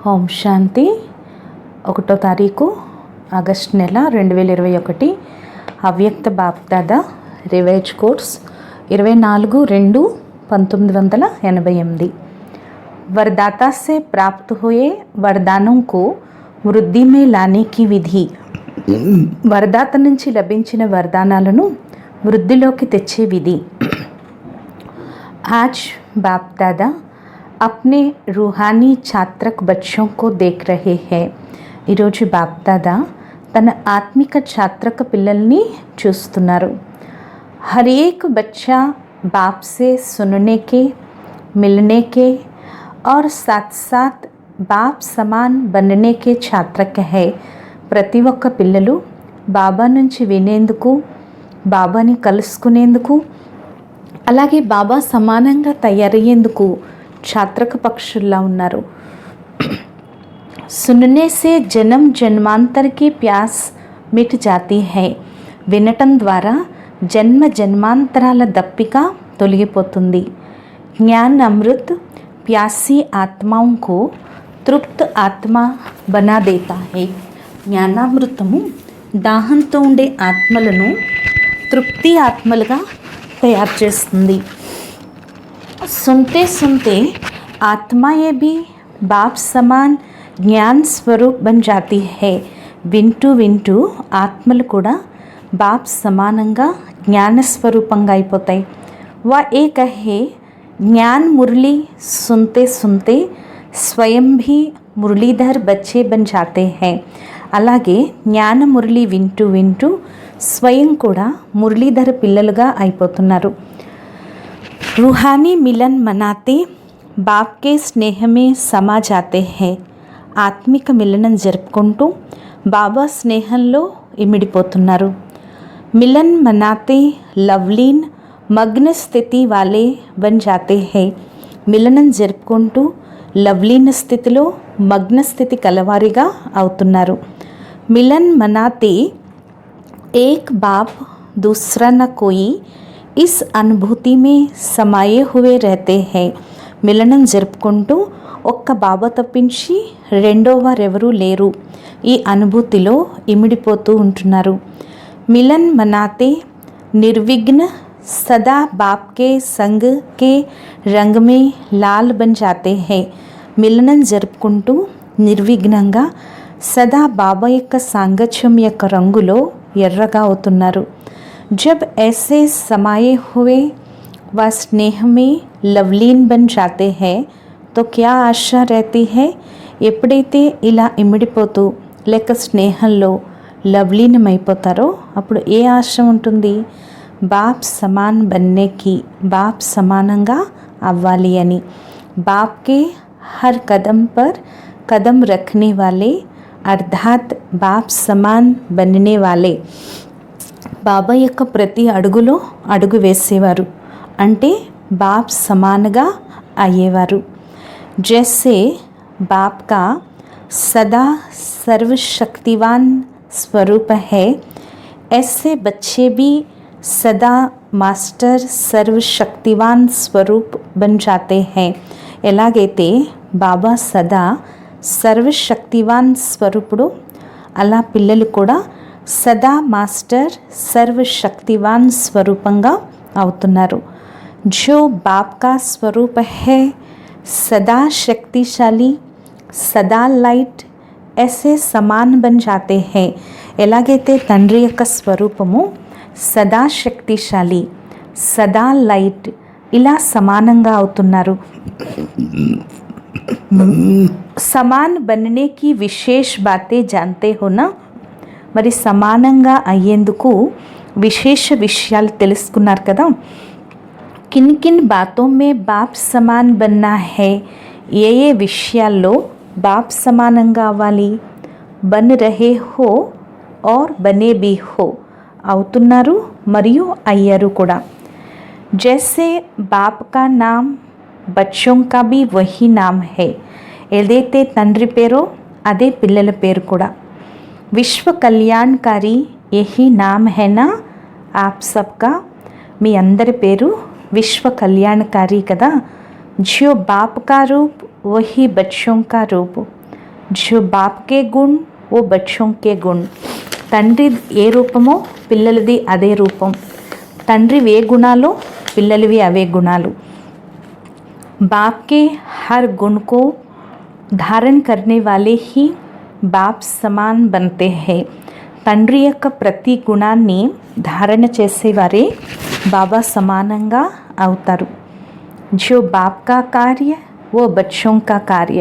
ఓం శాంతి. 1వ తారీఖు ఆగస్ట్ నెల 2021. అవ్యక్త బాప్దాదా రివైజ్ కోర్స్ 24/2/1988. वरदाता से प्राप्त हुए वरदानों को వృద్ధి में लाने की విధి. వరదాత నుంచి లభించిన వరదానాలను వృద్ధిలోకి తెచ్చే విధి. आज बाप दादा अपने रूहानी छात्रक बच्चों को देख रहे हैं. ఈరోజు బాప్ దాదా తన ఆత్మిక ఛాత్రక పిల్లల్ని చూస్తున్నారు. हर एक बच्चा बाप से सुनने के, मिलने के और साथ साथ बाप समान बनने के छात्रक है. ప్రతి ఒక్క పిల్లలు బాబా నుంచి వినేందుకు, బాబాని కలుసుకునేందుకు, అలాగే బాబా సమానంగా తయారయ్యేందుకు ఛాత్రక పక్షుల్లా ఉన్నారు. సుననే సే జన్మ జన్మాంతర్ కి ప్యాస్ మిట్ జాతీ హై. వినటం ద్వారా జన్మ జన్మాంతరాల దప్పిక తొలగిపోతుంది. జ్ఞాన్ అమృత్ ప్యాసి ఆత్మాओं को తృప్త ఆత్మ బనా దేతా హై. జ్ఞానామృతము దాహంతో ఉండే ఆత్మలను తృప్తి ఆత్మలుగా తయారు చేస్తుంది. सुनते सुनते आत्माएं भी बाप समान ज्ञान स्वरूप बन जाती है. వింటూ వింటూ ఆత్మలు కూడా బాప్ సమానంగా జ్ఞాన స్వరూపంగా అయిపోతాయి. వా ఏ కహే జ్ఞాన్ మురళి సుनते सुनते స్వయం भी మురళీధర్ బచ్చే బన్ జాతే హై. అలాగే జ్ఞాన మురళి వింటూ వింటూ స్వయం కూడా మురళీధర పిల్లలుగా అయిపోతున్నారు. रूहानी मिलन मनाते बाप के स्नेह में समा जाते हैं. ఆత్మిక మిలనం జరుపుకుంటూ బాబా స్నేహంలో ఇమిడిపోతున్నారు. మిలన్ మనాతే లవ్లీన్ మగ్న స్థితి వాలే బన్ జాతే హై. మిలనం జరుపుకుంటూ లవ్లీన స్థితిలో మగ్న స్థితి కలవారిగా అవుతున్నారు. మిలన్ మనాతే ఏక్ బాప్ दूसरा न कोई इस అనుభూతి మే సమాయే హువే రహతే హై. మిలనం జరుపుకుంటూ ఒక్క బాబా తప్పించి రెండో వారెవరూ లేరు. ఈ అనుభూతిలో ఇమిడిపోతూ ఉంటున్నారు. మిలన్ మనాతే నిర్విఘ్న సదా బాప్ కే సంగ్ కే రంగ్ మే లాల్ బన్ జాతే హై. మిలనం జరుపుకుంటూ నిర్విఘ్నంగా సదా బాబా యొక్క సాంగత్యం యొక్క రంగులో ఎర్రగా అవుతున్నారు. जब ऐसे समाये हुए व स्नेह में लवलीन बन जाते हैं तो क्या आशा रहती है. ఎప్పుడైతే ఇలా ఇమిడిపోతూ లేక స్నేహంలో లవ్లీనమైపోతారో అప్పుడు ఏ ఆశ ఉంటుంది? బాప్ సమాన్ బన్నేకి, బాప్ సమానంగా అవ్వాలి అని. బాప్ కే హర్ కదం పర్ కదం రఖనే వాలే అర్థాత్ బాప్ సమాన్ బన్నే వాలే. బాబా యొక్క ప్రతి అడుగులో అడుగు వేసేవారు అంటే బాప్ సమానగా అయ్యేవారు. జైసే బాప్ కా సదా సర్వశక్తివాన్ స్వరూప హై, ऐसे बच्चे भी सदा మాస్టర్ సర్వశక్తివాన్ స్వరూప్ బన్ జాతే హై. ఎలాగైతే బాబా సదా సర్వశక్తివాన్ స్వరూపుడు, అలా పిల్లలు కూడా సదా మాస్టర్ సర్వశక్తివాన్ స్వరూపంగా అవుతున్నారు. జో బాప్ కా స్వరూప హై సదా శక్తిశాలి, సదా లైట్, ऐसे సమాన్ బన్ జాతే హై. ఎలాగైతే తండ్రి యొక్క స్వరూపము సదా శక్తిశాలి, సదా లైట్, ఇలా సమానంగా అవుతున్నారు. సమాన్ బన్నే కి విశేష్ బాతే జాన్తే హో నా. మరి సమానంగా అయ్యేందుకు విశేష విషయాలు తెలుసుకున్నారు కదా. కిన్ కిన్ బాతో మే బాప్ సమాన్ బన్నా హై. ఏ ఏ విషయాల్లో బాప్ సమానంగా అవ్వాలి? బన్ రహే హో ఔర్ బనే బీ హో, అవుతున్నారు మరియు అయ్యారు కూడా. జైసే బాప్ కా నామ్ బచ్చోం కా భీ వహీ నామ్ హై. ఏదైతే తండ్రి పేరో అదే పిల్లల పేరు కూడా. విశ్వ కళ్యాణకారి యహీ నామ్ హై నా ఆప్ సబ్కా. మీ అందరి పేరు విశ్వ కళ్యాణకారి కదా. जो बाप का रूप वही बच्चों का रूप. जो बाप के गुण वो बच्चों के गुण. తండ్రి ఏ రూపమో పిల్లలది అదే రూపం. తండ్రివి ఏ గుణాలో పిల్లలవి అవే గుణాలు. बाप के हर गुण को धारण करने वाले ही बाप समान बनते हैं. తండ్రి యొక్క ప్రతి గుణాన్ని ధారణ చేసేవారే బాబా సమానంగా అవుతారు. जो बाप का कार्य वो बच्चों का कार्य.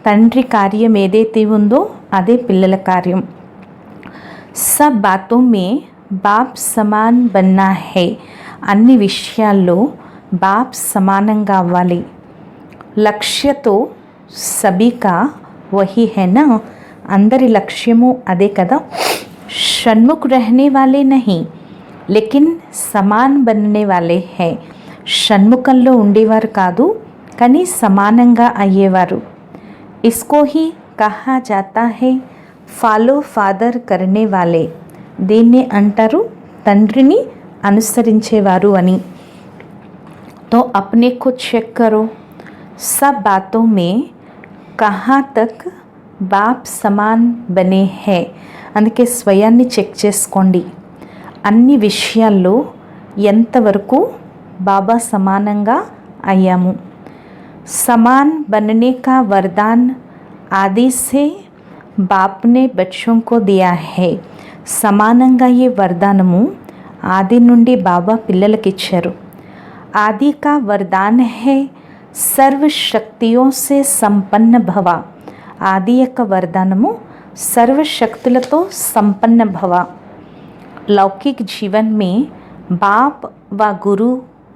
తండ్రి కార్యం ఏదైతే ఉందో అదే పిల్లల కార్యం. सब बातों में बाप समान बनना है. అన్ని విషయాల్లో బాప్ సమానంగా అవ్వాలి. లక్ష్యతో సబీకా వహీ है ना. అందరి లక్ష్యము అదే కదా. షణ్ముఖ रहने वाले नहीं लेकिन समान बनने वाले हैं. షణ్ముఖంలో ఉండేవారు కాదు కానీ సమానంగా అయ్యేవారు. इसको ही कहा जाता है ఫాలో ఫాదర్ करने वाले. దీన్ని అంటారు తండ్రిని అనుసరించేవారు అని. तो अपने को चेक करो, सब बातों में कहाँ तक बाप समान बने हैं. అందుకే స్వయాన్ని చెక్ చేసుకోండి. అన్ని విషయాల్లో ఎంతవరకు బాబా సమానంగా అయ్యాము. समान बनने का वरदान आदि से बाप ने बच्चों को दिया है. సమానంగా ఈ వరదానము ఆది నుండి బాబా పిల్లలకి ఇచ్చారు. आदि का वरदान है सर्व शक्तियों से संपन्न भव. ఆది యొక్క వరదానము సర్వశక్తులతో సంపన్న భవ. लौकिक जीवन में बाप व गुरु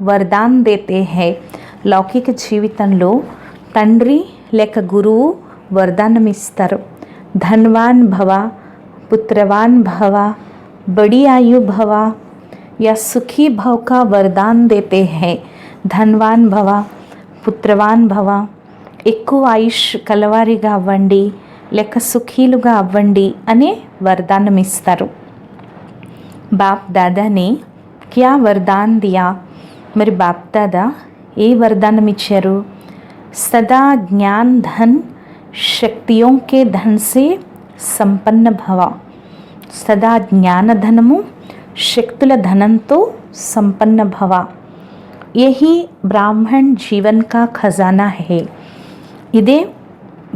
वरदान देते हैं. లౌకిక జీవితంలో తండ్రి లేక గురువు వరదానం ఇస్తారు. ధన్వాన్ భవ, పుత్రవాన్ భవ, బడి ఆయు భవ या सुखी भव का वरदान देते हैं. ధన్వాన్ భవ, పుత్రవాన్ భవ, ఎక్కువ ఆయుష్ కలవారిగా అవ్వండి లేక సుఖీలుగా అవ్వండి అనే వరదానం ఇస్తారు. బాప్ దాదానే క్యా వరదాన్ దియా. మరి బాప్ దాదా ఏ వరదానం ఇచ్చారు? సదా జ్ఞాన్ ధన్ శక్తియోं के धन से సంపన్న భవ. సదా జ్ఞానధనము శక్తుల ధనంతో సంపన్న భవ. यही బ్రాహ్మణ జీవన్ కా ఖజానా హే. ఇదే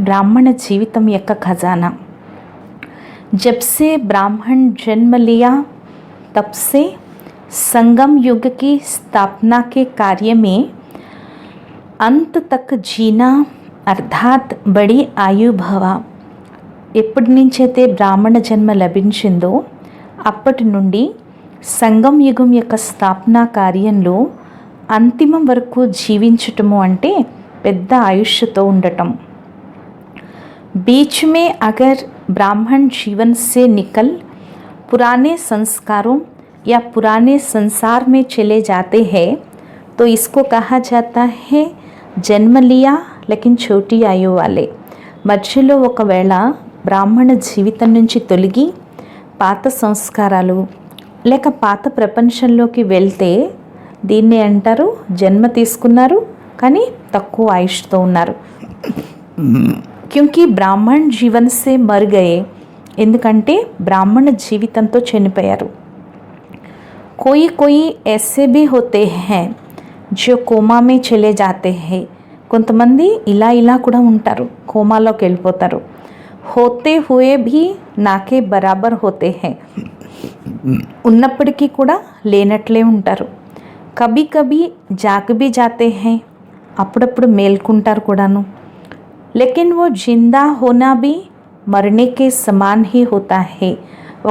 బ్రాహ్మణ జీవితం యొక్క ఖజానా. जब से ब्राह्मण जन्म लिया तब से संगम युग की स्थापना के कार्य में अंत तक जीना अर्थात बड़ी आयु भव. ఎప్పటి నుంచైతే బ్రాహ్మణ జన్మ లభించిందో అప్పటి నుండి సంగం యుగం యొక్క స్థాపనా కార్యంలో అంతిమం వరకు జీవించటము అంటే పెద్ద ఆయుష్తో ఉండటం. बीच में अगर ब्राह्मण जीवन से निकल पुराने संस्कारों या पुराने संसार में चले जाते हैं तो इसको कहा जाता है जन्म लिया लेकिन छोटी आयु वाले. మధ్యలో ఒకవేళ బ్రాహ్మణ జీవితం నుంచి తొలగి పాత సంస్కారాలు లేక పాత ప్రపంచంలోకి వెళ్తే దీన్ని అంటారు జన్మ తీసుకున్నారు కానీ తక్కువ ఆయుష్తో ఉన్నారు. क्योंकि ब्राह्मण जीवन से मर गए. ఎందుకంటే బ్రాహ్మణ జీవితంతో చనిపోయారు. कोई कोई ऐसे भी होते हैं जो कोमा में चले जाते हैं. కొంతమంది ఇలా కూడా ఉంటారు, కోమాలోకి వెళ్ళిపోతారు. होते हुए भी నాకే బరాబర్ होते हैं. ఉన్నప్పటికీ కూడా లేనట్లే ఉంటారు. కభీ కభీ జాగ్ भी जाते हैं. అప్పుడప్పుడు మేల్కుంటారు కూడాను. लेकिन वो जिंदा होना भी मरने के समान ही होता है.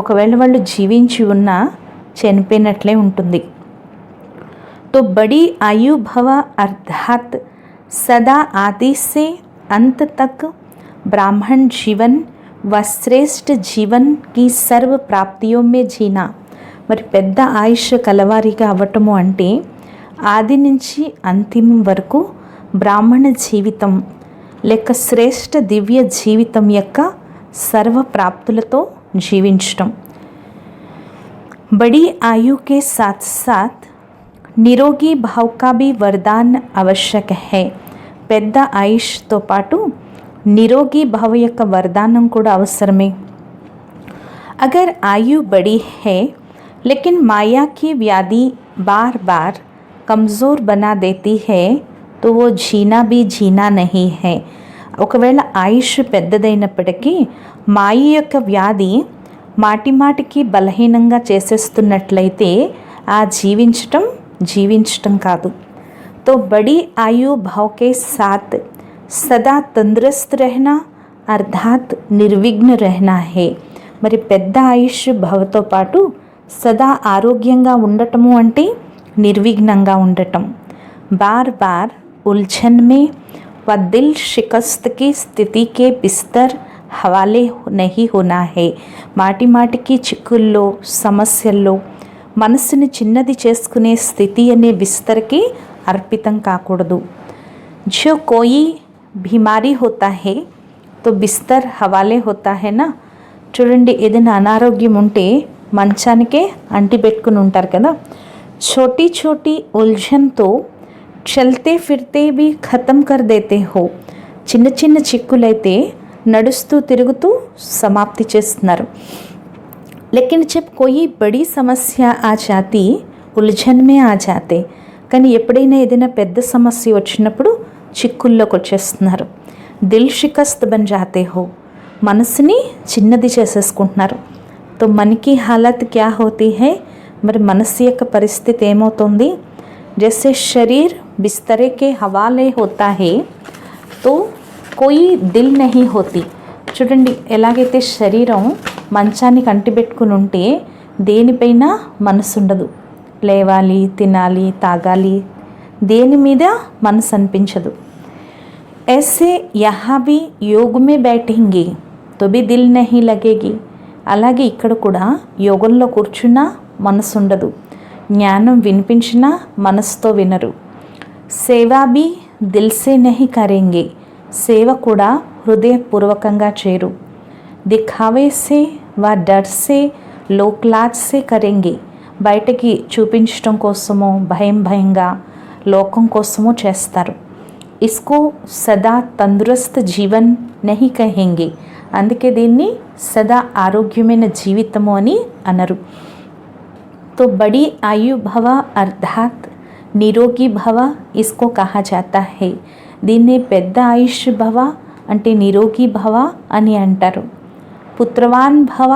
ఒకవేళ వాళ్ళు జీవించి ఉన్నా చనిపోయినట్లే ఉంటుంది. तो बड़ी आयु भव अर्थात सदा आदि से अंत तक ब्राह्मण जीवन व श्रेष्ठ जीवन की सर्व प्राप्तियों में जीना. మరి పెద్ద ఆయుష్ కలవారిగా అవ్వటము అంటే ఆది నుంచి అంతిమం వరకు బ్రాహ్మణ జీవితం లేక శ్రేష్ఠ దివ్య జీవితం యొక్క సర్వ ప్రాప్తులతో జీవించటం. बड़ी आयु के साथ साथ निरोगी भाव का भी वरदान आवश्यक है. పెద్ద ఆయుష్తో పాటు నిరోగి భవ యొక్క వరదానం కూడా అవసరమే. అగర్ ఆయు బడి హై लेकिन माया की व्याधि बार बार कमज़ोर बना देती है तो वो जीना भी जीना नहीं है. ఒకవేళ ఆయుష్ పెద్దదైనప్పటికీ మాయ యొక్క వ్యాధి మాటి మాటికి బలహీనంగా చేసేస్తున్నట్లయితే ఆ జీవించటం కాదు. तो बड़ी आयु भाव के साथ सदा तंदुरुस्त रहना अर्थात निर्विघ्न रहना है. మరి పెద్ద ఆయుష్ భవతో పాటు సదా ఆరోగ్యంగా ఉండటము అంటే నిర్విఘ్నంగా ఉండటం. బార్ బార్ ఉల్झन में व दिल शिकस्त की स्थिति के बिस्तर हवाले नहीं होना है. మాటి మాటికి చిక్కుల్లో సమస్యల్లో మనసుని చిన్నది చేసుకునే స్థితి అనే బిస్తర్కి अर्पितम काकूडदु. जो कोई बीमारी होता है तो बिस्तर हवाले होता है ना. చూడండి, ఏదైనా అనారోగ్యం ఉంటే మంచానికే అంటి పెట్టుకుని ఉంటారు కదా. छोटी छोटी उलझन तो चलते फिरते भी ख़त्म कर देते हो. చిన్న చిన్న చిక్కులైతే నడుస్తూ తిరుగుతూ సమాప్తి చేస్తున్నారు. लेकिन जब कोई बड़ी समस्या आ जाती उलझन में आ जाते. కానీ ఎప్పుడైనా ఏదైనా పెద్ద సమస్య వచ్చినప్పుడు చిక్కుల్లోకి వచ్చేస్తున్నారు. దిల్ షికస్త్ బన్ జాతే హో, మనసుని చిన్నది చేసేసుకుంటున్నారు. తో మనకి హాలత్ క్యా హోతీ హై, మరి మనసు యొక్క పరిస్థితి ఏమవుతుంది? జైసే శరీర్ బిస్తరే కే హవాలే హోతా హై తో కోయి దిల్ నహీ హోతీ. చూడండి, ఎలాగైతే శరీరం మంచానికి అంటిపెట్టుకుని ఉంటే దేనిపైన మనసు ఉండదు. లేవాలి, తినాలి, తాగాలి, దేని మీద మనసు అనిపించదు. ऐसे यहाँ भी योग में बैठेंगे तो भी दिल नहीं लगेगी. అలాగే ఇక్కడ కూడా యోగంలో కూర్చున్నా మనసు ఉండదు. జ్ఞానం వినిపించినా మనసుతో వినరు. సేవా भी दिल से नहीं करेंगे. సేవ కూడా హృదయపూర్వకంగా చేయరు. दिखावे से व डर से लोक लाज से करेंगे. బయటకి చూపించడం కోసమో భయంగా లోకం కోసమో చేస్తారు. ఇస్కో సదా తందురస్త్ జీవన్ నహి కహెంగే. అందుకే దీన్ని సదా ఆరోగ్యమైన జీవితము అని అనరు. తో బడి ఆయు భవ అర్థాత్ నిరోగి భవ ఇస్కో కహా జాతా హై. దీన్నే పెద్ద ఆయుష్ భవ అంటే నిరోగి భవ అని అంటారు. పుత్రవాన్ భవ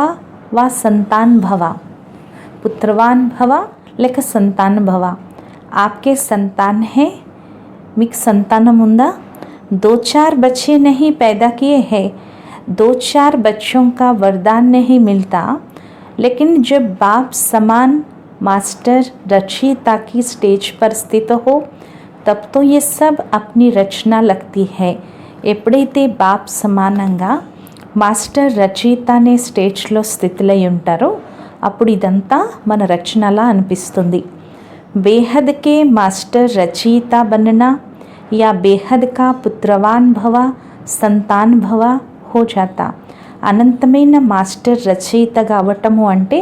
వ సంతాన్ భవ. పుత్రవాన్ భవ లేక సంతాన్ భవ. ఆప్కే సంతాన్ హై, మీకు సంతానం ఉందా? 2-4 बच्चे नहीं पैदा किए हैं, 2-4 बच्चों का वरदान नहीं मिलता, लेकिन जब बाप समान मास्टर रचयिता की स्टेज पर स्थित हो तब तो ये सब अपनी रचना लगती है. ఎప్పుడైతే బాప్ సమానంగా మాస్టర్ రచయిత అనే స్టేజ్లో స్థితిలో ఉంటారో అప్పుడు ఇదంతా మన రచనలా అనిపిస్తుంది. बेहद के मास्टर रचयिता बनना या बेहद का पुत्रवान भव संतान भव हो जाता. అనంతమైన మాస్టర్ రచయితగా అవ్వటము అంటే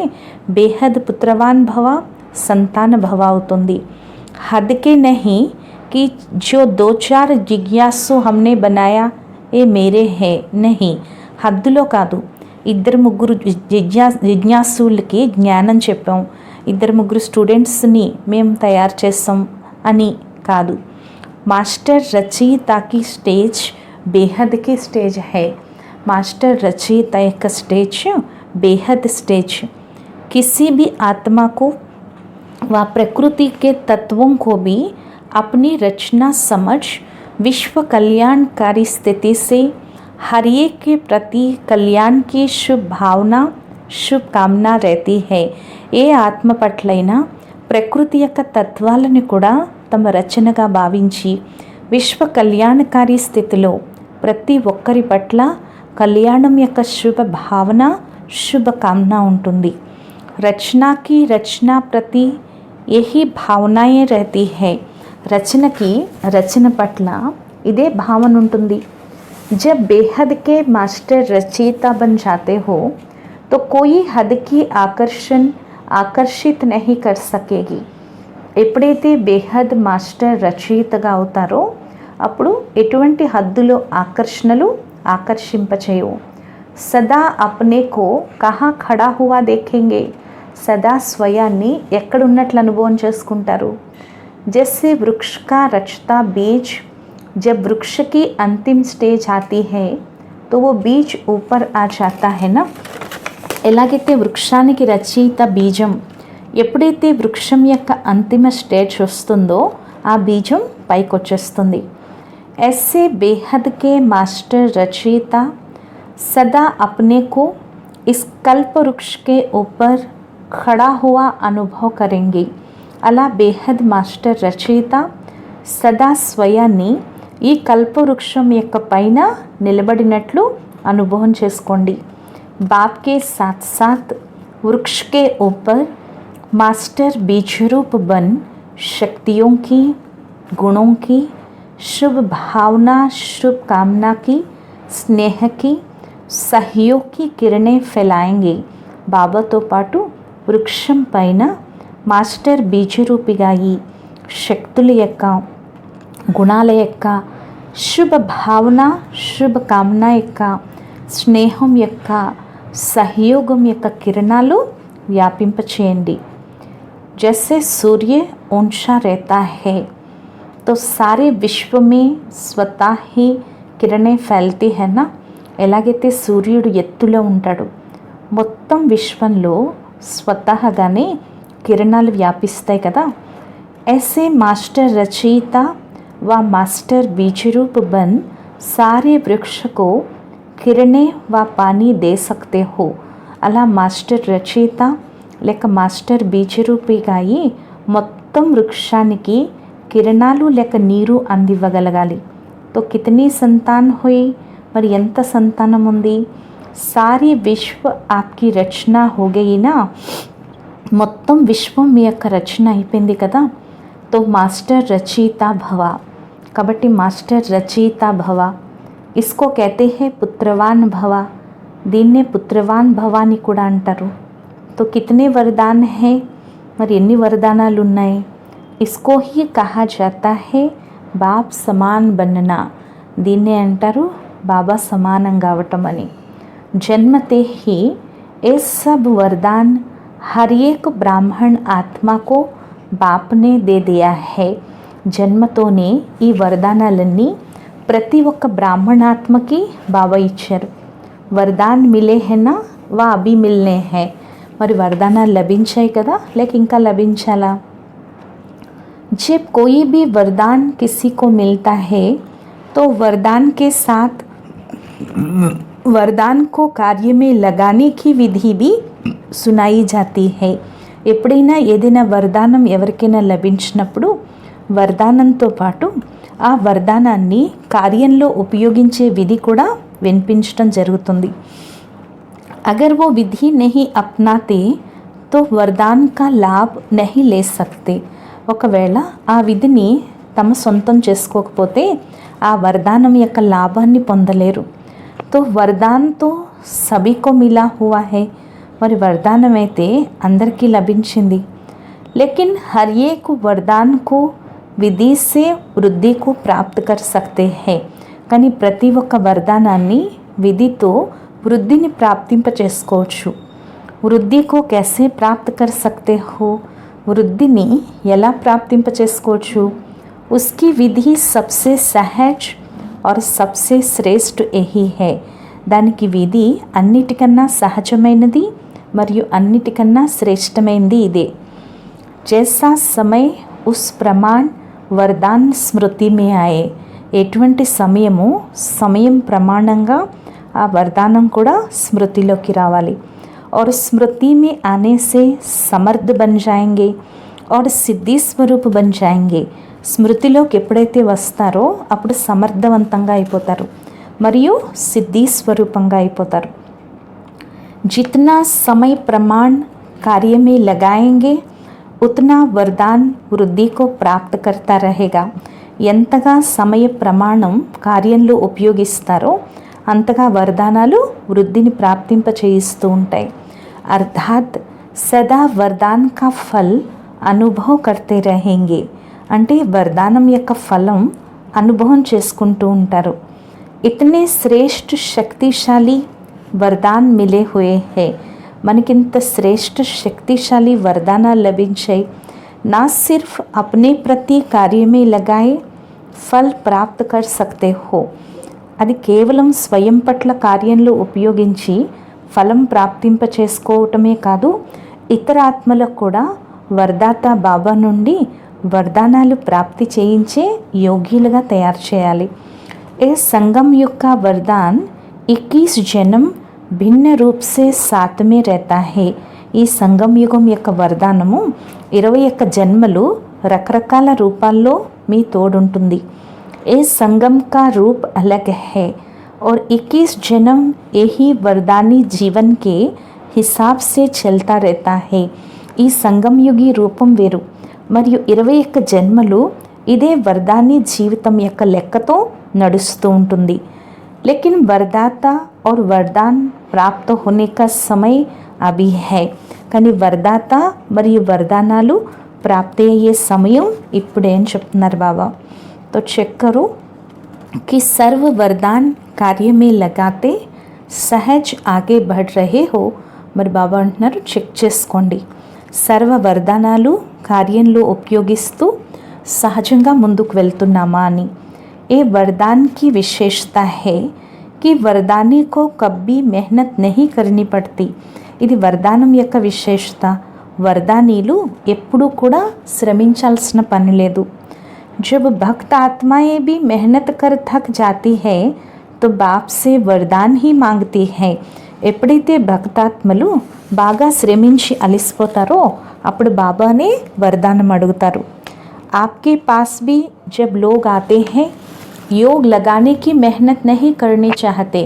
బేహద్ పుత్రవాన్ భవ సంతాన భవ అవుతుంది. హద్ కే నహీ कि जो 2-4 జిజ్ఞాసు हमने बनाया ये मेरे है नहीं. హద్దులో కాదు. 2-3 జిజ్ఞాసులకి జ్ఞానం చెప్పాం, 2-3 స్టూడెంట్స్ని మేము తయారు చేస్తాం అని కాదు. మాస్టర్ రచయితకి స్టేజ్ బేహద్కి స్టేజ్ హై. మాస్టర్ రచయిత యొక్క స్టేజ్ బేహద్ స్టేజ్. किसी भी आत्मा को व प्रकृति के तत्वों को भी अपनी रचना समझ विश्व कल्याणकारी स्थिति से हर एक के प्रति कल्याण की शुभ भावना शुभकामना रहती है. ఏ ఆత్మ పట్లైనా ప్రకృతి యొక్క తత్వాలను కూడా తమ రచనగా భావించి విశ్వ కళ్యాణకారి స్థితిలో ప్రతి ఒక్కరి పట్ల కళ్యాణం యొక్క శుభ భావన శుభకామన ఉంటుంది. రచనాకి రచనా ప్రతి యహీ భావనాయే रहती है. రచనకి రచన పట్ల ఇదే భావన ఉంటుంది. जब बेहद के मास्टर रचयिता बन जाते हो तो कोई हद की ఆకర్షిత్ नहीं कर सकेगी. ఎప్పుడైతే బేహద్ మాస్టర్ రచయితగా అవుతారో అప్పుడు ఎటువంటి హద్దులో ఆకర్షణలు ఆకర్షింపచేయు. సదా అప్నే కో కహా ఖడా హువా దేఖేంగే, సదా స్వయాన్ని ఎక్కడున్నట్లు అనుభవం చేసుకుంటారు. జైసే వృక్ష కా రచతా బీజ్ जब वृक्ष की अंतिम स्टेज आती है तो वो बीज ऊपर आ जाता है ना. ఎలాగైతే వృక్షానికి రచయిత బీజం ఎప్పుడైతే వృక్షం యొక్క అంతిమ స్టేజ్ వస్తుందో ఆ బీజం పైకి వచ్చేస్తుంది. ऐसे बेहद के मास्टर रचयिता सदा अपने को इस कल्प वृक्ष के ऊपर खड़ा हुआ अनुभव करेंगे. అలా బేహద్ మాస్టర్ రచయిత సదా స్వయాన్ని ఈ కల్పవృక్షం యొక్క పైన నిలబడినట్లు అనుభవం చేసుకోండి. बाप के साथ साथ वृक्ष के ऊपर मास्टर बीजरूप बन शक्तियों की, गुणों की, शुभ भावना, शुभ कामना की, स्नेह की, सहयोग की किरणें फैलाएंगे. బాబాతో పాటు వృక్షం పైన మాస్టర్ బీజరూపిగా ఈ శక్తుల యొక్క, గుణాల యొక్క, శుభ భావన, శుభ కామన యొక్క, స్నేహం యొక్క, సహయోగం యొక్క కిరణాలు వ్యాపింపచేయండి. जैसे सूर्य ऊंचा रहता है तो सारे विश्व में स्वतः ही किरणें फैलती है ना. ఎలాగైతే సూర్యుడు ఎత్తులో ఉంటాడు, మొత్తం విశ్వంలో స్వతహాగానే కిరణాలు వ్యాపిస్తాయి కదా. ऐसे मास्टर रचयिता व मास्टर बीजरूप बन सारे वृक्ष को किरणें व पानी दे सकते हो. అలా మాస్టర్ రచయిత లేక మాస్టర్ బీజరూపిగా అయి మొత్తం వృక్షానికి కిరణాలు లేక నీరు అందివ్వగలగాలి. తో కితనీ సంతాన్ హుయి, మరి ఎంత సంతానం ఉంది. సారీ విశ్వ ఆప్కి రచన హోగయినా, మొత్తం విశ్వం మీ యొక్క రచన అయిపోయింది కదా. తో మాస్టర్ రచయిత భవ, కాబట్టి మాస్టర్ రచయిత భవ. ఇస్కో कहते हैं పుత్రవాన్ భవ, దీన్నే పుత్రవాన్ భవ అని కూడా అంటారు. तो कितने वरदान हैं, మరి ఎన్ని వరదానాలు ఉన్నాయి. इसको ही कहा जाता है बाप समान बनना, దీన్నే అంటారు బాబా సమానం కావటం అని. जन्मते ही ये सब वरदान हर एक ब्राह्मण आत्मा को बाप ने दे दिया है. జన్మతోనే ఈ వరదానాలన్నీ ప్రతి ఒక్క బ్రాహ్మణాత్మకి బాబా ఇచ్చారు. వరదాన్ మిలే హెనా వా అభి మిల్నే హై, మరి వరదానాలు లభించాయి కదా, లేక ఇంకా లభించాలా. जब कोई भी वरदान किसी को मिलता है तो वरदान के साथ वरदान को कार्य में लगाने की विधि भी सुनाई जाती है. ఎప్పుడైనా ఏదైనా వరదానం ఎవరికైనా లభించినప్పుడు వరదానంతో పాటు ఆ వరదానాన్ని కార్యంలో ఉపయోగించే విధి కూడా వినిపించడం జరుగుతుంది. అగర్ वो विधि नहीं अपनाते तो वरदान का लाभ नहीं ले सकते. ఒకవేళ ఆ విధిని తమ సొంతం చేసుకోకపోతే ఆ వరదానం యొక్క లాభాన్ని పొందలేరు. तो वरदान तो सभी को मिला हुआ है, మరి వరదానం అయితే అందరికీ లభించింది. लेकिन हर एक वरदान को విధి से వృద్ధి को प्राप्त कर सकते हैं. కానీ ప్రతి ఒక్క వరదానాన్ని విధితో వృద్ధిని ప్రాప్తింప చేసుకోవచ్చు. వృద్ధి को कैसे प्राप्त कर सकते हो, వృద్ధిని ఎలా ప్రాప్తింప చేసుకోవచ్చు. उसकी విధి सबसे सहज और सबसे श्रेष्ठ यही है. దానికి విధి అన్నిటికన్నా సహజమైనది మరియు అన్నిటికన్నా శ్రేష్టమైనది ఇదే. जैसा समय उस प्रमाण वरदान स्मृति में आए, ఎటువంటి సమయం ప్రమాణంగా ఆ వరదానం కూడా స్మృతిలోకి రావాలి. और स्मृति में आने से समर्थ बन जाएंगे और సిద్ధి స్వరూప్ बन जाएंगे. స్మృతిలోకి ఎప్పుడైతే వస్తారో అప్పుడు సమర్థవంతంగా అయిపోతారు మరియు సిద్ధి స్వరూపంగా అయిపోతారు. जितना समय प्रमाण कार्य में लगाएंगे उतना वरदान वृद्धि को प्राप्त करता रहेगा. ఎంతగా సమయ ప్రమాణం కార్యంలో ఉపయోగిస్తారో అంతగా వరదానాలు వృద్ధిని ప్రాప్తింప చేయిస్తూ ఉంటాయి. అర్థాత్ సదా వరదాన్ కా ఫల్ అనుభవ్ కర్తే రహేంగే, అంటే వరదానం యొక్క ఫలం అనుభవం చేసుకుంటూ ఉంటారు. ఇతనే శ్రేష్ఠ శక్తిశాలి వరదాన్ మిలే హుए हैं। మనకింత శ్రేష్ఠ శక్తిశాలి వరదానాలు లభించాయి। ना सिर्फ अपने प्रति कार्य में लगाए फल प्राप्त कर सकते हो, అది కేవలం స్వయం పట్ల కార్యంలో ఉపయోగించి ఫలం ప్రాప్తింప చేసుకోవటమే కాదు, ఇతర ఆత్మలకు కూడా వరదాత బాబా నుండి వరదానాలు ప్రాప్తి చేయించే యోగ్యులుగా తయారు చేయాలి। ఏ సంగम युग का वरदान 21 जन्म भिन्न रूप से साथ में रहता है। ఈ సంగం యుగం యొక్క వరదానము 21 జన్మలు రకరకాల రూపాల్లో మీ తోడుంటుంది। ఏ संगम का रूप अलग है और 21 जन्म यही वरदानी जीवन के हिसाब से चलता रहता है। ఈ సంగం యుగి రూపం వేరు మరియు 21 జన్మలు ఇదే వరదాని జీవితం యొక్క లెక్కతో నడుస్తూ ఉంటుంది। लेकिन वरदाता और वरदान प्राप्त होने का समय अभी है, కానీ వరదాత మరియు వరదానాలు ప్రాప్తి అయ్యే సమయం ఇప్పుడే అని చెప్తున్నారు బాబా। तो चेक करो कि सर्व वरदान कार्य में लगाते सहज आगे बढ़ रहे हो। మరి బాబా అంటున్నారు చెక్ చేసుకోండి, సర్వ వరదానాలు కార్యంలో ఉపయోగిస్తూ సహజంగా ముందుకు వెళ్తున్నామా అని। ఏ वरदान की विशेषता है कि वरदानी को कभी मेहनत नहीं करनी पड़ती। ఇది వరదానం యొక్క విశేషత, వరదానీలు ఎప్పుడూ కూడా శ్రమించాల్సిన పని లేదు। जब भक्त आत्माएं भी मेहनत कर थक जाती है तो बाप से वरदान ही मांगती है। ఎప్పుడైతే భక్తాత్మలు బాగా శ్రమించి అలసిపోతారో అప్పుడు బాబానే వరదానం అడుగుతారు। आपके पास भी जब लोग आते हैं योग लगाने की मेहनत नहीं करनी चाहते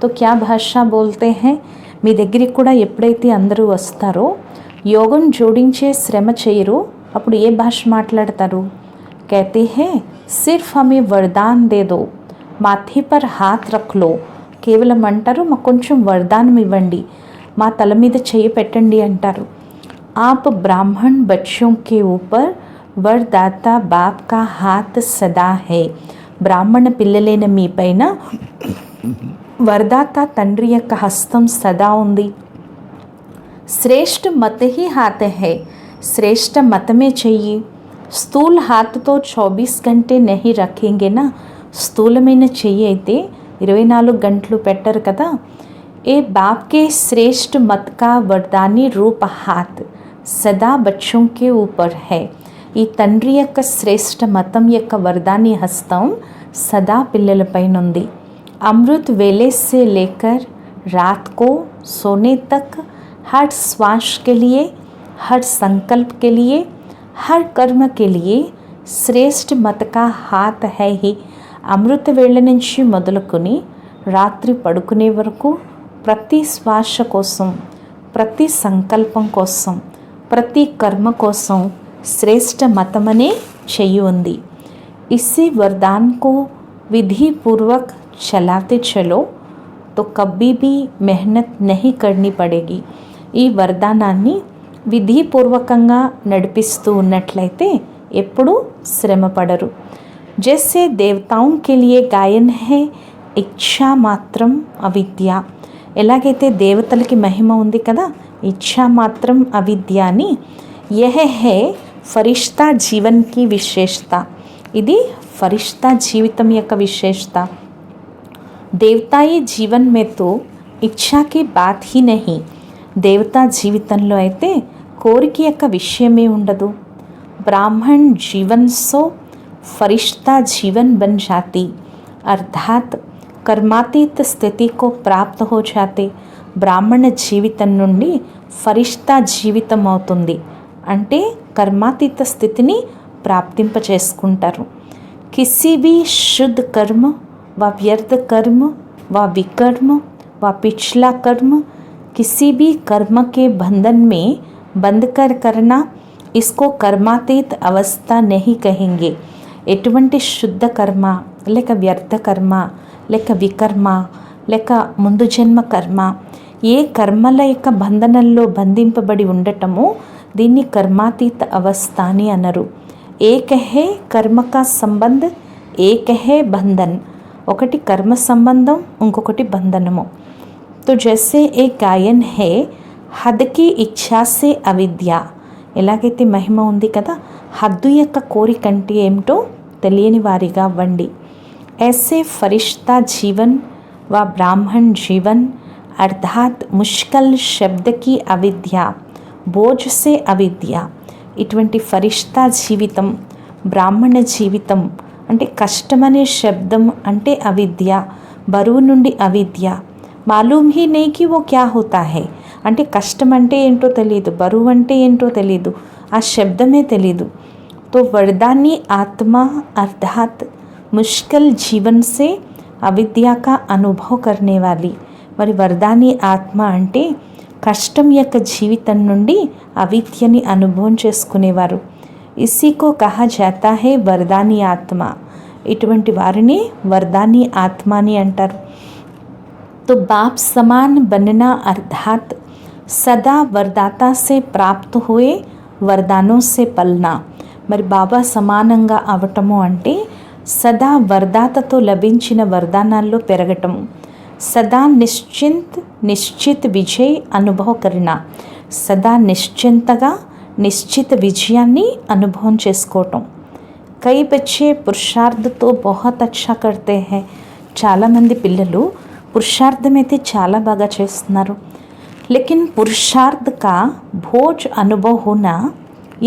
तो क्या भाषा बोलते हैं। మీ దగ్గరికి కూడా ఎప్పుడైతే అందరూ వస్తారో యోగం జోడించే శ్రమ చేయరు అప్పుడు ఏ భాష మాట్లాడతారు। कहते हैं सिर्फ हमें वरदान दे दो, माथे पर हाथ रख लो। కేవలం అంటారు మాకు కొంచెం వరదానం ఇవ్వండి, మా తల మీద చెయ్యి పెట్టండి అంటారు। आप ब्राह्मण बच्चों के ऊपर वरदाता बाप का हाथ सदा है। బ్రాహ్మణ పిల్లలైన మీ పైన వరదాత తండ్రి యొక్క హస్తం సదా ఉంది। శ్రేష్ఠ మత హీ హాత్ హై, శ్రేష్ఠ మతమే చెయ్యి। స్థూల హాత్తో 24 గంటే నహి రఖేంగే నా, స్థూలమైన చెయ్యి అయితే 24 గంటలు పెట్టరు కదా। ఏ బాప్ కే శ్రేష్ఠ మత్ కా వరదాని రూప హాత్ సదా బచ్చోం కే ఊపర్ హై। ఈ తండ్రి యొక్క శ్రేష్ఠ మతం యొక్క వరదాని హస్తం సదా పిల్లలపైన ఉంది। अमृत वेले से लेकर रात को सोने तक हर श्वास के लिए, हर संकल्प के लिए, हर कर्म के लिए श्रेष्ठ मत का हाथ है ही। అమృత వేళ నుంచి మొదలుకొని రాత్రి పడుకునే వరకు ప్రతి శ్వాస కోసం, ప్రతి సంకల్పం కోసం, ప్రతి కర్మ కోసం శ్రేష్ఠ మతమనే చెయ్యి ఉంది। इसी वरदान को विधि पूर्वक चलाते चलो तो कभी भी मेहनत नहीं करनी पड़ेगी। ఈ వరదానాన్ని విధిపూర్వకంగా నడిపిస్తూ ఉన్నట్లయితే ఎప్పుడూ శ్రమ పడరు। जैसे देवताओं के लिए गायन है इच्छा మాత్రం అవిద్య, ఎలాగైతే దేవతలకి మహిమ ఉంది కదా ఇచ్ఛా మాత్రం అవిద్య అని। यह है फरिश्ता जीवन की विशेषता, ఇది ఫరిష్తా జీవితం యొక్క విశేషత। దేవతాయి జీవన్ మే తో ఇచ్ఛా కి బాత్ హీ నహీ, దేవతా జీవితంలో అయితే కోరిక యొక్క విషయమే ఉండదు। బ్రాహ్మణ్ జీవన్ సో फरिश्ता जीवन बन जाती, अर्थात कर्मातीत स्थिति को प्राप्त हो जाते। బ్రాహ్మణ జీవితం నుండి ఫరిష్తా జీవితం అవుతుంది, అంటే కర్మాతీత స్థితిని ప్రాప్తింపచేసుకుంటారు। किसी भी शुद्ध कर्म व व्यर्थ कर्म व विकर्म व पिछला कर्म किसी भी कर्म के बंधन में बंद कर करना, इसको कर्मातीत अवस्था नहीं कहेंगे। ఎటువంటి శుద్ధ కర్మ లేక వ్యర్థ కర్మ లేక వికర్మ లేక ముందు జన్మ కర్మ, ఏ కర్మల యొక్క బంధనంలో బంధింపబడి ఉండటమో దీన్ని కర్మాతీత అవస్థ అని అనరు। ఏక హే కర్మ కా సంబంధ్, ఏక హే బంధన్, ఒకటి కర్మ సంబంధం, ఇంకొకటి బంధనము. తో జైసే ఏ గాయన్ హే హద్కి ఇచ్ఛాసే అవిద్య, ఎలాగైతే మహిమ ఉంది కదా, హద్దు యొక్క కోరికంటే ఏమిటో తెలియని వారిగా అవ్వండి. ऐसे फरिश्ता जीवन व ब्राह्मण जीवन अर्थात मुश्किल शब्द की अविद्या बोझ से अविद्య, ఇటువంటి ఫరిష్తా జీవితం, బ్రాహ్మణ జీవితం అంటే కష్టమనే శబ్దం అంటే అవిద్య, బరువు నుండి అవిద్య. మాలూమ్ హీ నహీ కి వో క్యా హోతా హై, అంటే కష్టం అంటే ఏంటో తెలియదు, బరువు అంటే ఏంటో తెలియదు, ఆ శబ్దమే తెలీదు. తో వరదాని ఆత్మ అర్థాత్ ముష్కిల్ జీవన్ సే అవిద్య కా అనుభవ్ కర్నే వాలి, మరి వరదాని ఆత్మ అంటే కష్టం యొక్క జీవితం నుండి అవిద్యని అనుభవం చేసుకునేవారు. ఇసీకో కహా జాతా హే వరదాని ఆత్మ, ఇటువంటి వారిని వరదాని ఆత్మ అని అంటారు. తో బాప్ సమాన్ బననా అర్థాత్ సదా వరదాతా సే ప్రాప్త్ హుయే వరదానో సే పల్నా, మరి బాబా సమానంగా అవటము అంటే సదా వరదాతతో లభించిన వరదానాల్లో పెరగటం, సదా నిశ్చిత్ విజయ్ అనుభవ కరిణ, సదా నిశ్చింతగా నిశ్చిత విజయాన్ని అనుభవం చేసుకోవటం. కై బచ్చే పురుషార్థతో బహుత్ అచ్చా కర్తే హై, చాలామంది పిల్లలు పురుషార్థం అయితే చాలా బాగా చేస్తున్నారు. లేకిన్ పురుషార్థ్ కా భోజ్ అనుభవ్ హోనా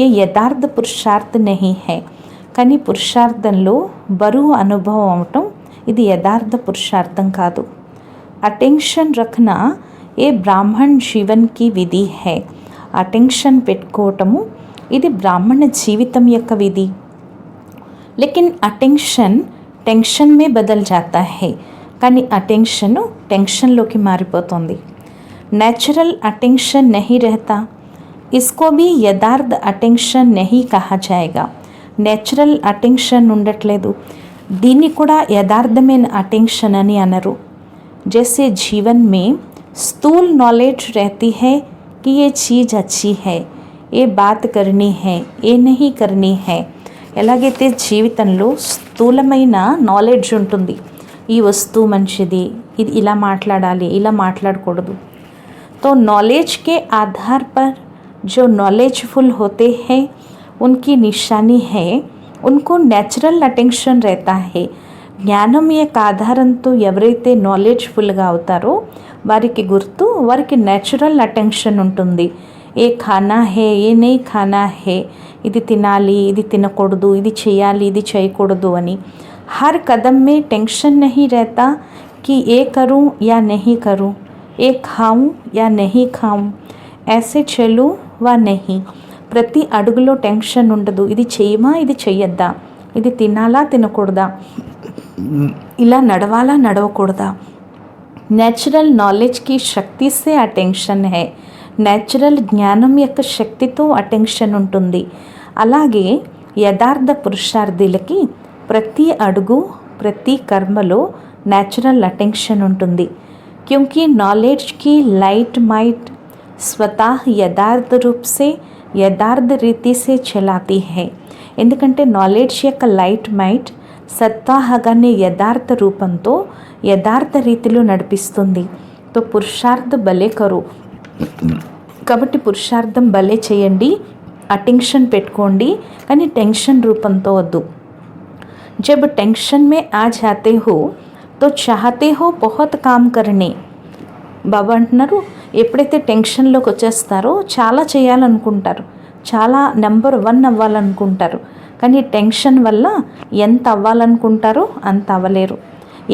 ఏ యథార్థ పురుషార్థ్ నహీ హై, కానీ పురుషార్థంలో బరువు అనుభవం అవటం ఇది యథార్థ పురుషార్థం కాదు. అటెన్షన్ రఖనా ఏ బ్రాహ్మణ్ జీవన్కి విధి హై, అటెన్షన్ పెట్టుకోవటము ఇది బ్రాహ్మణ జీవితం యొక్క విధి. లేకిన్ అటెన్షన్ టెన్షన్ మే బదల్ జాతా హై, కానీ అటెన్షన్ టెన్షన్లోకి మారిపోతుంది. నేచురల్ అటెన్షన్ నహీ రహతా, इसको भी यथार्थ अटेंशन नहीं कहा जाएगा. నేచురల్ అటెన్షన్ ఉండట్లేదు, దీన్ని కూడా యథార్థమైన అటెన్షన్ అని అనరు. जैसे जीवन में स्थूल नॉलेज रहती है कि ये चीज़ अच्छी है, ये बात करनी है, ये नहीं करनी है. ఎలాగైతే జీవితంలో స్థూలమైన నాలెడ్జ్ ఉంటుంది, ఈ వస్తువు మంచిది, ఇది ఇలా మాట్లాడాలి, ఇలా మాట్లాడకూడదు. तो नॉलेज के आधार पर जो नॉलेजफुल होते हैं उनकी निशानी है, उनको నేచురల్ అటెన్షన్ रहता है. జ్ఞానం యొక్క ఆధారంతో ఎవరైతే నాలెడ్జ్ఫుల్గా అవుతారో వారికి గుర్తు, వారికి నేచురల్ అటెన్షన్ ఉంటుంది. ఏ ఖానా హే, ఏ నై ఖానా హే, ఇది తినాలి, ఇది తినకూడదు, ఇది చేయాలి, ఇది చేయకూడదు అని. హర్ కదమ్ మే టెన్షన్ నహీ रहता कि ఏ కरूं या नहीं करूं, ఏ ఖాऊं या नहीं खाऊं, ऐसे चलूं वा नहीं. ప్రతి అడుగులో టెన్షన్ ఉండదు, ఇది చేయమా, ఇది చెయ్యొద్దా, ఇది తినాలా తినకూడదా, ఇలా నడవాలా నడవకూడదా. నేచురల్ నాలెడ్జ్కి శక్తి సే అటెన్షన్ హై, నేచురల్ జ్ఞానం యొక్క శక్తితో అటెన్షన్ ఉంటుంది. అలాగే యథార్థ పురుషార్థులకి ప్రతి అడుగు ప్రతి కర్మలో నేచురల్ అటెన్షన్ ఉంటుంది. क्योंकि नॉलेज की लाइट माइट स्वतः यथार्थ रूप से यथार्थ रीति से चलाती है. ఎందుకంటే నాలెడ్జ్ యొక్క లైట్ మైట్ సత్వాహగానే యథార్థ రూపంతో యథార్థ రీతిలో నడిపిస్తుంది. తో పురుషార్థ భలే కరు, కాబట్టి పురుషార్థం భలే చేయండి, అటెన్షన్ పెట్టుకోండి, కానీ టెన్షన్ రూపంతో వద్దు. जब टेंशन में आ जाते हो తో చాహతే హో బహుత్ కామ్ కర్నే. బాబా అంటున్నారు, ఎప్పుడైతే టెన్షన్లోకి వచ్చేస్తారో చాలా చేయాలనుకుంటారు, చాలా నెంబర్ 1 అవ్వాలనుకుంటారు, కానీ టెన్షన్ వల్ల ఎంత అవ్వాలనుకుంటారో అంత అవ్వలేరు.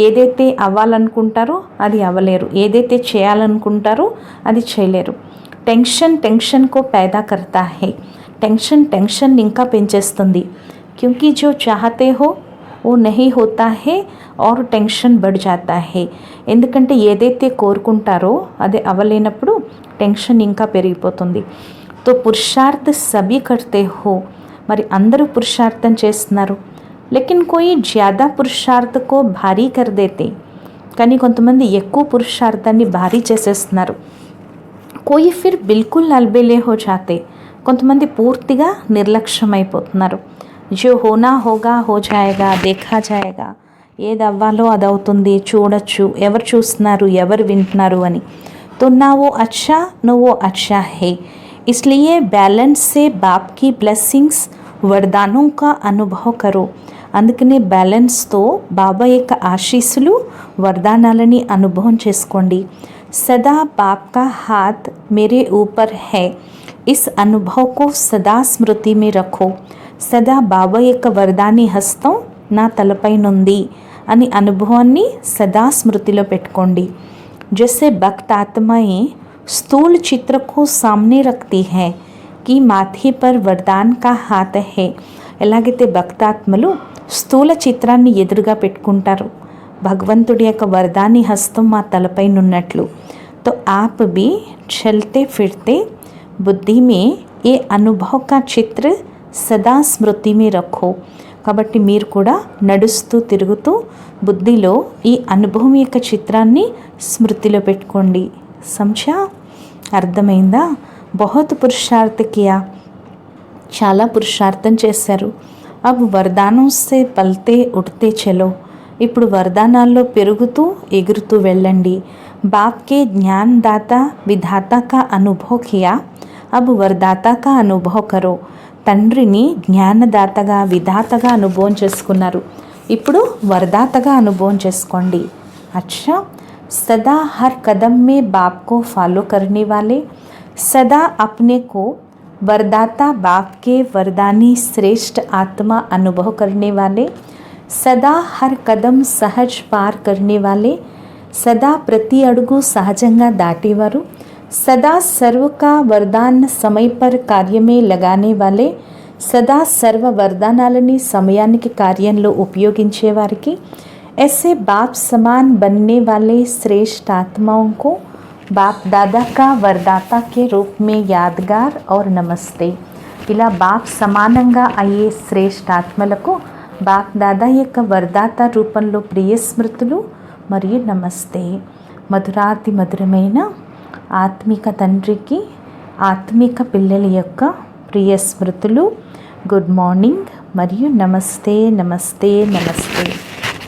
ఏదైతే అవ్వాలనుకుంటారో అది అవ్వలేరు, ఏదైతే చేయాలనుకుంటారో అది చేయలేరు. టెన్షన్ కో पैदा करता है, టెన్షన్ ఇంకా పెంచేస్తుంది. क्योंकि जो चाहते हो वो नहीं होता है और టెన్షన్ बढ़ जाता है. ఎందుకంటే ఏదైతే కోరుకుంటారో అది అవ్వలేనప్పుడు టెన్షన్ ఇంకా పెరిగిపోతుంది. తో పురుషార్థ్ సభీ కర్తే హో, మరి అందరూ పురుషార్థం చేస్తున్నారు. లేకిన్ కోయి జ్యాదా పురుషార్థ్ కో భారీ కర్ దేతే, కానీ కొంతమంది ఎక్కువ పురుషార్థాన్ని భారీ చేసేస్తున్నారు. కోయి ఫిర్ బిల్కుల్ అల్బేలే హో జాతే, కొంతమంది పూర్తిగా నిర్లక్ష్యం అయిపోతున్నారు. जो होना होगा हो जाएगा, देखा जाएगा, ఏది అవ్వాలో అది అవుతుంది, చూడొచ్చు, ఎవరు చూస్తున్నారు, ఎవరు వింటున్నారు అని. तो ना वो अच्छा न वो अच्छा है, इसलिए बैलेंस से बाप की ब्लेसिंग्स वरदानों का अनुभव करो. అందుకనే బ్యాలెన్స్తో బాబా యొక్క ఆశీస్సులు వరదానాలని అనుభవం చేసుకోండి. सदा बाप का हाथ मेरे ऊपर है, इस अनुभव को सदा स्मृति में रखो. సదా బాబా యొక్క వరదాని హస్తం నా తలపైనుంది అని అనుభవాన్ని సదా స్మృతిలో పెట్టుకోండి. जैसे भक्त आत्माएं स्थूल चित्र को सामने रखती हैं कि माथे पर वरदान का हाथ है, ఎలాగైతే భక్తాత్మలు స్థూల చిత్రాన్ని ఎదురుగా పెట్టుకుంటారు, భగవంతుడి యొక్క వరదాని హస్తం మా తలపైనున్నట్లు. तो आप भी चलते फिरते बुद्धि में ये अनुभव का चित्र सदा स्मृति में रखो. కాబట్టి మీరు కూడా నడుస్తూ తిరుగుతూ బుద్ధిలో ఈ అనుభవం యొక్క చిత్రాన్ని స్మృతిలో పెట్టుకోండి. సమझा? అర్థమైందా? बहुत पुरुषार्थ किया, చాలా పురుషార్థం చేశారు. अब वरदानों से पलते उठते चलो, ఇప్పుడు వరదానాల్లో పెరుగుతూ ఎగురుతూ వెళ్ళండి. बाप के ज्ञानदाता विधाता का अनुभव किया, अब वरदाता का अनुभव करो. తండ్రిని జ్ఞానదాతగా విధాతగా అనుభవం చేసుకున్నారు, ఇప్పుడు వరదాతగా అనుభవం చేసుకోండి. अच्छा, सदा हर कदम में बाप को फॉलो करने वाले, सदा अपने को वरदाता बाप के वरदानी श्रेष्ठ आत्मा अनुभव करने वाले, सदा हर कदम सहज पार करने वाले, सदा प्रति अడుగు సహజంగా దాటేవారు, सदा सर्व का वरदान समय पर कार्य में लगाने वाले, सदा सर्व वरदानाలని సమయానికి కార్యంలో ఉపయోగించే వారికి, ऐसे बाप समान बनने वाले श्रेष्ठ आत्माओं को बाप दादा का वरदाता के रूप में यादगार और नमस्ते. ఇలా బాప్ సమానంగా అయ్యే శ్రేష్ఠ ఆత్మలకు బాప్ దాదా యొక్క వరదాత రూపంలో ప్రియ స్మృతులు మరియు నమస్తే. మధురాతి మధురమైన ఆత్మిక తండ్రికి ఆత్మిక పిల్లల యొక్క ప్రియ స్మృతులు. గుడ్ మార్నింగ్ మరియు నమస్తే నమస్తే నమస్తే.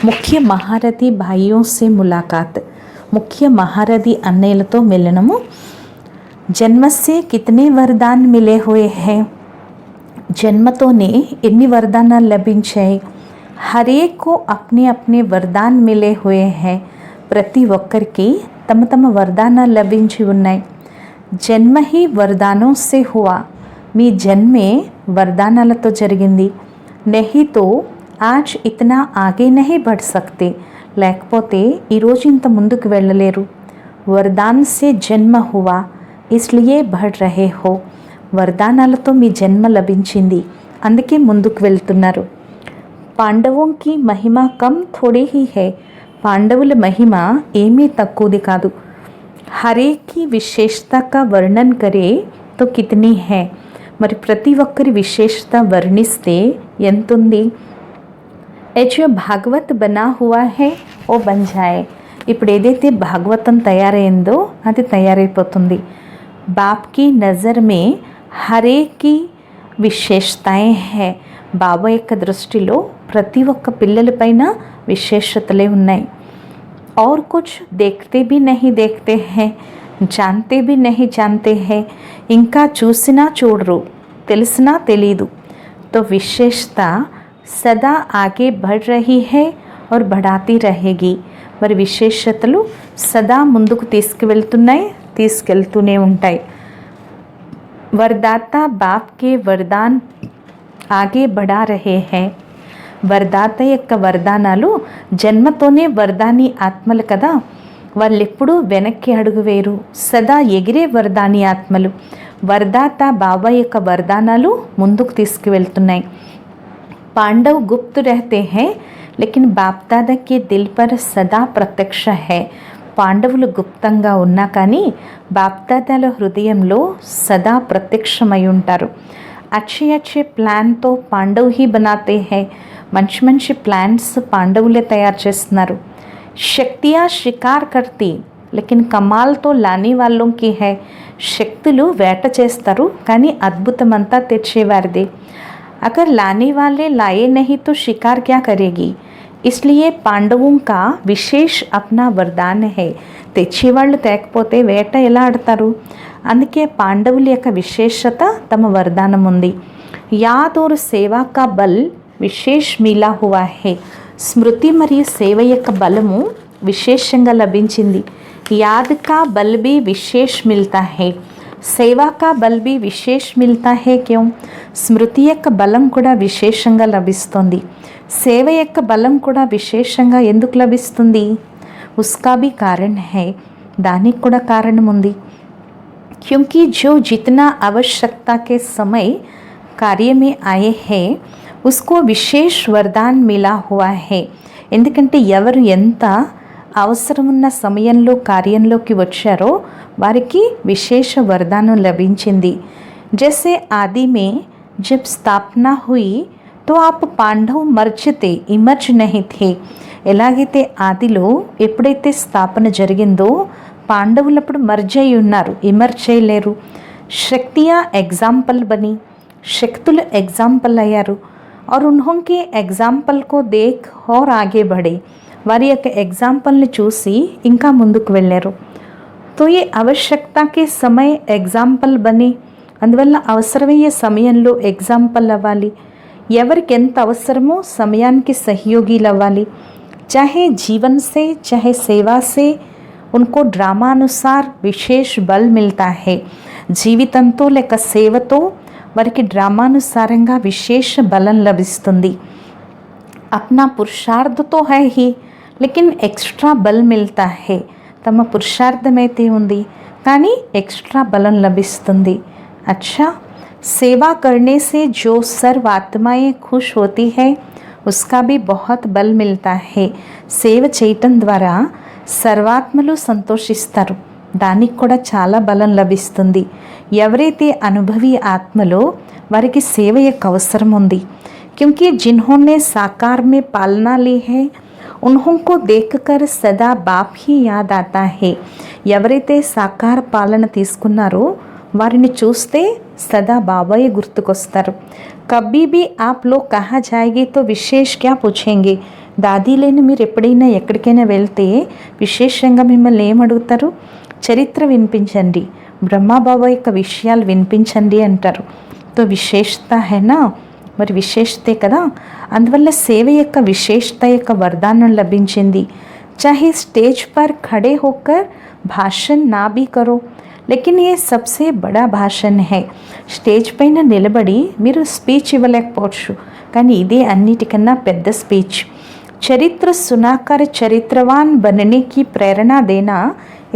ముఖ్య మహారథి భాయియోं से मुलाकात, ముఖ్య మహారథి అన్నయ్యలతో మిలనము. జన్మ से कितने वरदान मिले हुए हैं, జన్మతోనే ఎన్ని వరదానాలు లభించాయి. హరేకు అప్నే అప్నే వరదాన్ మిలే హుయే హై, ప్రతి ఒక్కరికి తమ తమ వరదానాలు లభించి ఉన్నాయి. జన్మ హీ వరదానో సే హువా, మీ జన్మే వరదానాలతో జరిగింది. నహీ తో ఆజ్ ఇతనా ఆగే నహీ బఢ్ సక్తే, లేకపోతే ఈరోజు ఇంత ముందుకు వెళ్ళలేరు. వరదాన్ సే జన్మ హువా ఇస్లియే బఢ్ రహే హో, వరదానాలతో మీ జన్మ లభించింది, అందుకే ముందుకు వెళ్తున్నారు. పాండవోं की महिमा कम थोड़ी ही है, పాండవుల మహిమ ఏమీ తక్కువది కాదు. హరే కి విశేషత కా వర్ణన్ కరే తో కితనీ హై, మరి ప్రతి ఒక్కరి విశేషత వర్ణిస్తే ఎంతుంది. ఏ జో భాగవత్ బనా హువా హై ఓ బన్ జాయే, ఇప్పుడు ఏదైతే భాగవతం తయారైందో అది తయారైపోతుంది. బాప్ కి నజర్ మే హరే కి విశేషతాయే హై, బాబా యొక్క దృష్టిలో ప్రతి ఒక్క పిల్లలపైన విశేషతలే ఉన్నాయి. और कुछ देखते भी नहीं देखते हैं, जानते भी नहीं जानते हैं, ఇంకా చూసినా చూడరు, తెలిసినా తెలీదు. तो विशेषता सदा आगे बढ़ रही है और बढ़ाती रहेगी, మరి విశేషతలు సదా ముందుకు తీసుకువెళ్తున్నాయి, తీసుకెళ్తూనే ఉంటాయి. वरदाता बाप के वरदान आगे बढ़ा रहे हैं, వరదాత యొక్క వరదానాలు జన్మతోనే వరదాని ఆత్మలు కదా, వాళ్ళెప్పుడూ వెనక్కి అడుగు వేరు, సదా ఎగిరే వరదాని ఆత్మలు. వరదాత బాబా యొక్క వరదానాలు ముందుకు తీసుకువెళ్తున్నాయి. పాండవ్ గుప్తు రహతే హై లేకిన్ బాప్ దాదా కే దిల్ పర్ సదా ప్రత్యక్ష హై, పాండవులు గుప్తంగా ఉన్నా కానీ బాప్దాదాల హృదయంలో సదా ప్రత్యక్షమై ఉంటారు. అచ్చే అచ్చే ప్లాన్తో పాండవ్ హీ బనాతే హై, మంచి మంచి ప్లాన్స్ పాండవులే తయారు చేస్తున్నారు. శక్తియా షికార్ కర్తీ లేకిన్ కమాల్తో లానీ వాళ్ళకి హై, శక్తులు వేట చేస్తారు కానీ అద్భుతమంతా తెచ్చేవారిదే. అగర్ లానీ వాళ్ళే లాయే నహీ తో షికార్ క్యా కరేగి, इसलिए పాండవుం का విశేష अपना వరదాన్ है. తెచ్చేవాళ్ళు తేకపోతే వేట ఎలా ఆడతారు? అందుకే పాండవుల యొక్క విశేషత తమ వరదానం ఉంది. యాద్ और సేవా का बल విశేష మిలా हुआ है. స్మృతి మరియు సేవ యొక్క బలము విశేషంగా లభించింది. యాద్ का बल भी विशेष मिलता है. సేవా का बल भी विशेष मिलता है. क्यों? స్మృతి యొక్క బలం కూడా విశేషంగా లభిస్తుంది. సేవ యొక్క బలం కూడా విశేషంగా ఎందుకు లభిస్తుంది? उसका भी कारण है. దానికి కూడా కారణం ఉంది. क्योंकि जो जितना आवश्यकता के समय कार्य में आए हैं उसको विशेष वरदान मिला हुआ है. ఎందుకంటే ఎవరు ఎంత అవసరమున్న సమయంలో కార్యంలోకి వచ్చారో వారికి విశేష వరదానం లభించింది. जैसे आदि में जब स्थापना हुई तो आप పాండవ్ మర్చితే ఇమర్జ్ నహీ థే. ఎలాగైతే ఆదిలో ఎప్పుడైతే స్థాపన జరిగిందో పాండవులప్పుడు మర్జ్ అయి ఉన్నారు, ఇమర్జ్ చేయలేరు. శక్తియా ఎగ్జాంపుల్ బని, శక్తులు ఎగ్జాంపుల్ అయ్యారు. और उन्होंने एग्जाम्पल को देख और आगे बढ़े. వారి యొక్క ఎగ్జాంపుల్ని చూసి ఇంకా ముందుకు వెళ్ళారు. तो ये आवश्यकता के समय एग्जाम्पल बने. అందువల్ల అవసరమయ్యే సమయంలో ఎగ్జాంపుల్ అవ్వాలి. ఎవరికి ఎంత అవసరమో సమయానికి సహయోగిలు అవ్వాలి. चाहे जीवन से चाहे सेवा से उनको ड्रामा अनुसार विशेष बल मिलता है. జీవితంతో లేక సేవతో వారికి డ్రామానుసారంగా విశేష బలం లభిస్తుంది. अपना पुरुषार्थ तो है ही लेकिन एक्स्ट्रा बल मिलता है. తమ పురుషార్థమైతే ఉంది కానీ ఎక్స్ట్రా బలం లభిస్తుంది. अच्छा, सेवा करने से जो सर्व आत्माएं खुश होती है उसका भी बहुत बल मिलता है. సేవ చేయటం ద్వారా సర్వాత్మలు సంతోషిస్తారు, దానికి కూడా చాలా బలం లభిస్తుంది. ఎవరైతే అనుభవి ఆత్మలో వారికి సేవ యొక్క అవసరం ఉంది. क्योंकि जिन्होंने साकार में पालना ली है उन्होंने देखकर सदा बाप ही याद आता है. ఎవరైతే సాకార పాలన తీసుకున్నారో వారిని చూస్తే సదా బాబాయ్ గుర్తుకొస్తారు. కబ్బీ भी आप लोग कहाँ जाएंगे तो विशेष क्या पूछेंगे. దాదీ లేని మీరు ఎప్పుడైనా ఎక్కడికైనా వెళ్తే విశేషంగా మిమ్మల్ని ఏం అడుగుతారు? చరిత్ర వినిపించండి, బ్రహ్మాబాబా యొక్క విషయాలు వినిపించండి అంటారు. తో విశేషత హేనా, మరి విశేషతే కదా. అందువల్ల సేవ యొక్క విశేషత యొక్క వరదానం లభించింది. చాహే స్టేజ్ పర్ ఖడే హోకర్ భాషణ్ నా భీ కరో లేకిన్ ఏ సబ్సే బడా భాషణ్ హై. స్టేజ్ పైన నిలబడి మీరు స్పీచ్ ఇవ్వలేకపోవచ్చు, కానీ ఇదే అన్నిటికన్నా పెద్ద స్పీచ్. చరిత్ర సునాకర్ చరిత్రవాన్ బననే కి ప్రేరణ దేనా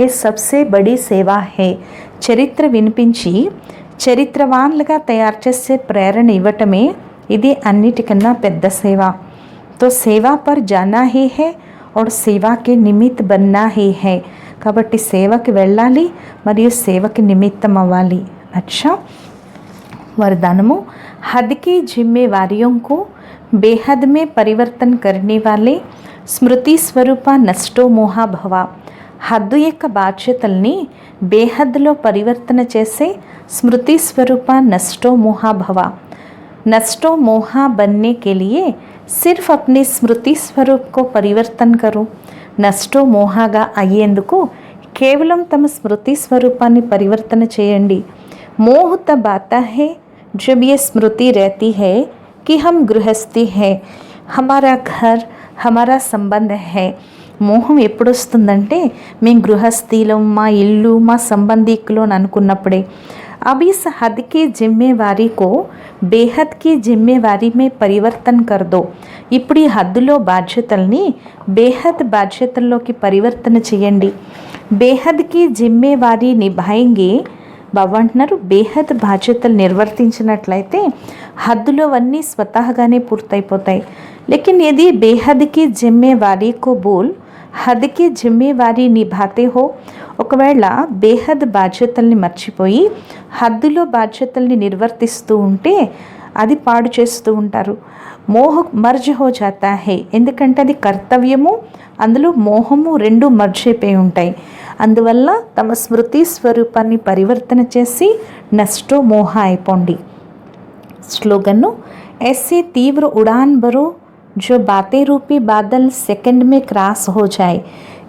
ఏ సబ్సే బడి సేవా హై. చరిత్ర వినిపించి చరిత్రవాన్లుగా తయారు చేసే ప్రేరణ ఇవ్వటమే ఇది అన్నిటికన్నా పెద్ద సేవ. తో సేవా పర్ జానా హీ హై और సేవా కే నిమిత్ బన్నా హీ హై. కాబట్టి సేవకి వెళ్ళాలి మరియు సేవకి నిమిత్తం అవ్వాలి. అచ్చా, वरदानमो हद की जिम्मेवारियों को बेहद में परिवर्तन करने वाले स्मृति स्वरूप नष्टो मोहा भवा. हद्दु యొక్క బాధ్యతల్ని బేహద్లో పరివర్తన చేసే स्मृति स्वरूप नष्टो मोहा भवा. नष्टो मोहा बनने के लिए सिर्फ अपने स्मृति स्वरूप को परिवर्तन करो. నష్టో మోహాగా అయ్యేందుకు కేవలం తమ స్మృతి స్వరూపాన్ని పరివర్తన చేయండి. मोह तब आता है जब ये स्मृति रहती है कि हम गृहस्थी है, हमारा घर हमारा संबंध है. మోహం ఎప్పుడు వస్తుందంటే మేము గృహస్థీలో మా ఇల్లు మా సంబంధికులు అని అనుకున్నప్పుడే. अब इस हद की जिम्मेवारी को बेहद की जिम्मेवारी में परिवर्तन कर दो. ఇప్పుడు ఈ హద్దులో బాధ్యతల్ని బేహద్ బాధ్యతల్లోకి పరివర్తన చేయండి. బేహద్కి జిమ్మేవారీ నిభాయింగే. బాబా అంటున్నారు బేహద్ బాధ్యతలు నిర్వర్తించినట్లయితే హద్దులోవన్నీ స్వతహాగానే పూర్తయిపోతాయి. లేకిన్ యది బేహద్కి జిమ్మేవారీ కో బోల్ హద్కి జిమ్మేవారీ నిభాతే హో. ఒకవేళ బేహద్ బాధ్యతల్ని మర్చిపోయి హద్దులో బాధ్యతల్ని నిర్వర్తిస్తూ ఉంటే అది పాడు చేస్తూ ఉంటారు. మోహ మర్జ్ హో జాతా హే. ఎందుకంటే అది కర్తవ్యము, అందులో మోహము రెండు మర్జ్ అయిపోయి ఉంటాయి. అందువల్ల తమ స్మృతి స్వరూపాన్ని పరివర్తన చేసి నష్టో మోహ అయిపోండి. స్లోగన్ను ऐसे तीव्र उड़ान भरो जो बातें रूपी बादल సెకండ్ మే క్రాస్ హో జాయ్.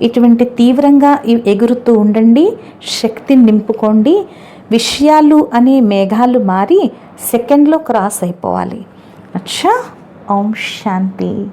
ఇటువంటి తీవ్రంగా ఎగురుతూ ఉండండి, శక్తిని నింపుకోండి. విషయాలు అనే మేఘాలు మారి సెకండ్లో క్రాస్ అయిపోవాలి. అచ్చా. ఓం శాంతి.